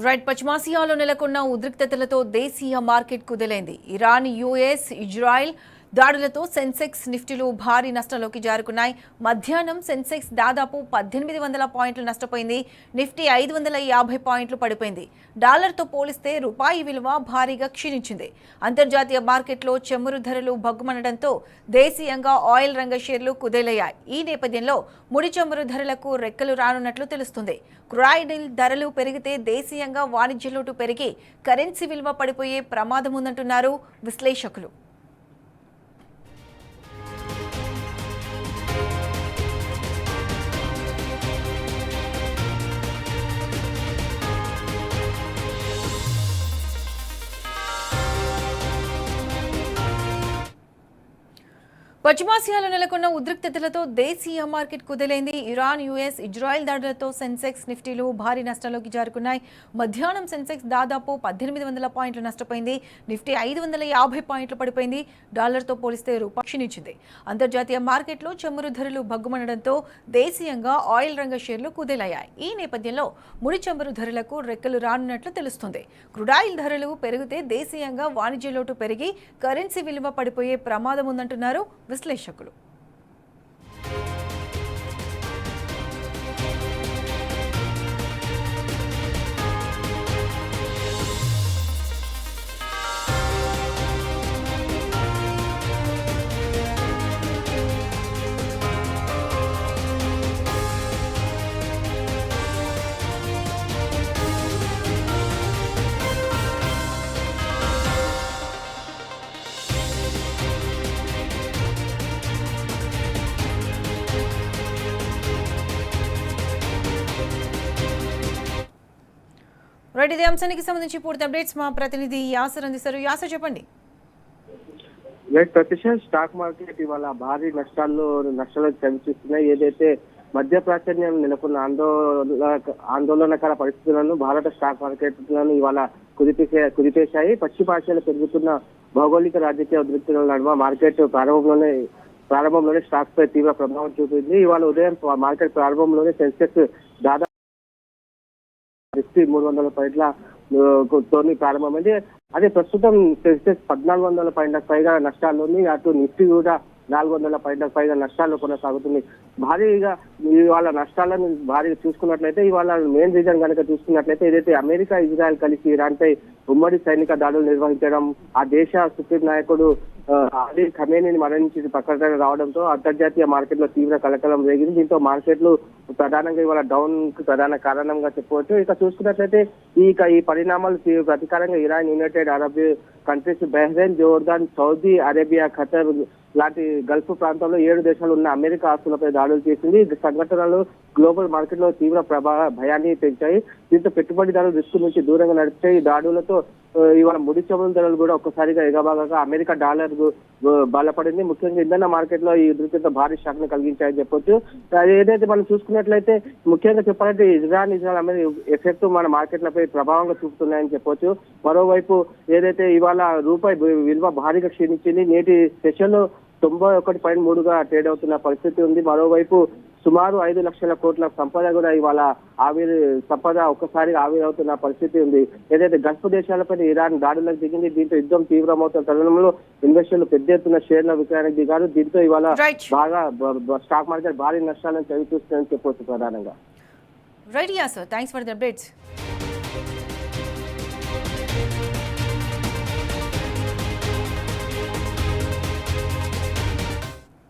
Right పశ్చిమాసియాలో నెలకొన్న ఉద్రిక్తతలతో దేశీయ మార్కెట్ కుదేలైంది. ఇరాన్, యుఎస్, ఇజ్రాయెల్ దాడులతో సెన్సెక్స్, నిఫ్టీలు భారీ నష్టంలోకి జారుకున్నాయి. మధ్యాహ్నం సెన్సెక్స్ దాదాపు 1800 పాయింట్లు నష్టపోయింది. నిఫ్టీ 550 పాయింట్లు పడిపోయింది. డాలర్తో పోలిస్తే రూపాయి విలువ భారీగా క్షీణించింది. అంతర్జాతీయ మార్కెట్లో చమురు ధరలు భగ్గుమనడంతో దేశీయంగా ఆయిల్ రంగ షేర్లు కుదేలయ్యాయి. ఈ నేపథ్యంలో ముడి చమురు ధరలకు రెక్కలు రానున్నట్లు తెలుస్తుంది. క్రూడ్ ధరలు పెరిగితే దేశీయంగా వాణిజ్య లోటు పెరిగి కరెన్సీ విలువ పడిపోయే ప్రమాదం ఉందంటున్నారు విశ్లేషకులు. పశ్చిమాసియాలో నెలకొన్న ఉద్రిక్తతలతో దేశీయ మార్కెట్ కుదేలైంది. ఇరాన్, యుఎస్, ఇజ్రాయెల్ దాడులతో సెన్సెక్స్, నిఫ్టీలు భారీ నష్టాల్లోకి జారుకున్నాయి. మధ్యాహ్నం సెన్సెక్స్ దాదాపు 1800 పాయింట్లు నష్టపోయింది. నిఫ్టీ 550 పాయింట్లు పడిపోయింది. డాలర్తో పోలిస్తే రూపాయి క్షీణించింది. అంతర్జాతీయ మార్కెట్లో చమురు ధరలు భగ్గుమనడంతో దేశీయంగా ఆయిల్ రంగ షేర్లు కుదేలయ్యాయి. ఈ నేపథ్యంలో ముడి చమురు ధరలకు రెక్కలు రానున్నట్లు తెలుస్తుంది. క్రూడాయిల్ ధరలు పెరిగితే దేశీయంగా వాణిజ్య లోటు పెరిగి కరెన్సీ విలువ పడిపోయే ప్రమాదం ఉందంటున్నారు విశ్లేషకులు. రైట్, ఇదే అంశానికి సంబంధించి పూర్తి అప్డేట్స్ మా ప్రతినిధి యాసర్ అందిస్తారు. యాసర్, చెప్పండి. స్టాక్ మార్కెట్ ఇవాళ భారీ నష్టాలు చవిచూస్తున్నాయి. ఏదైతే మధ్య ప్రాచుర్యం నెలకొన్న ఆందోళనకర పరిస్థితులను భారత స్టాక్ మార్కెట్లను ఇవాళ కుదిపేశాయి. పశ్చిమాసియాలో పెరుగుతున్న భౌగోళిక రాజకీయ ఉద్రిక్తతల నడుమ మార్కెట్ ప్రారంభంలోనే స్టాక్స్ పై తీవ్ర ప్రభావం చూపింది. ఇవాళ ఉదయం మార్కెట్ ప్రారంభంలోనే సెన్సెక్స్ దాదాపు 300 పాయింట్ల తోని ప్రారంభమైంది. అదే ప్రస్తుతం సెన్సెక్స్ 1400 పాయింట్లకు పైగా నష్టాల్లోని, అటు నిఫ్టీ కూడా 400 పాయింట్లకు పైగా నష్టాల్లో కొనసాగుతుంది. భారీగా ఇవాళ నష్టాలను భారీగా చూసుకున్నట్లయితే ఇవాళ మెయిన్ రీజన్ కనుక చూసుకున్నట్లయితే ఏదైతే అమెరికా, ఇజ్రాయెల్ కలిసి ఇరాన్ పై ఉమ్మడి సైనిక దాడులు నిర్వహించడం, ఆ దేశ సుప్రీం నాయకుడు అలీ ఖమేనీని మరణించి పక్కన రావడంతో అంతర్జాతీయ మార్కెట్ లో తీవ్ర కలకలం రేగింది. దీంతో మార్కెట్లు ప్రధానంగా ఇవాళ డౌన్ కు ప్రధాన కారణంగా చెప్పవచ్చు. ఇక చూసుకున్నట్లయితే ఈ పరిణామాలు ప్రతీకారంగా Iran, United Arab countries, Bahrain, Jordan, Saudi Arabia, Qatar లాంటి గల్ఫ్ ప్రాంతంలో 7 దేశాలు ఉన్న అమెరికా ఆస్తులపై దాడులు చేసింది. ఈ సంఘటనలు గ్లోబల్ మార్కెట్ లో తీవ్ర భయాన్ని పెంచాయి. దీంతో పెట్టుబడిదారులు రిస్క్ నుంచి దూరంగా నడిచాయి. ఈ దాడులతో ఇవాళ ముడి చమురు ధరలు కూడా ఒక్కసారిగా ఎగబాగా అమెరికా డాలర్ బలపడింది. ముఖ్యంగా ఇంధన మార్కెట్ లో ఈ ఉద్రిక్తత భారీ షాక్ ను కలిగించాయని చెప్పొచ్చు. ఏదైతే మనం చూసుకున్నట్లయితే ముఖ్యంగా చెప్పాలంటే ఇజ్రాయెల్ అమెరికా ఎఫెక్ట్ మన మార్కెట్లపై ప్రభావంగా చూపుతున్నాయని చెప్పొచ్చు. మరోవైపు ఏదైతే ఇవాళ రూపాయి విలువ భారీగా క్షీణించింది. నేటి సెషన్ లో 91.3గా ట్రేడ్ అవుతున్న పరిస్థితి ఉంది. మరోవైపు సుమారు 5 లక్షల కోట్ల సంపద కూడా ఇవాళ ఒక్కసారిగా ఆవిరవుతున్న పరిస్థితి ఉంది. ఏదైతే గల్ఫ్ దేశాలపై ఇరాన్ దాడులకు దిగింది. దీంతో యుద్ధం తీవ్రమవుతున్న తరుణంలో ఇన్వెస్టర్లు పెద్ద ఎత్తున షేర్ల విక్రయానికి దిగారు. దీంతో ఇవాళ బాగా స్టాక్ మార్కెట్ భారీ నష్టాలను చవిచూస్తుందని చెప్పవచ్చు ప్రధానంగా. Right, thanks for the updates.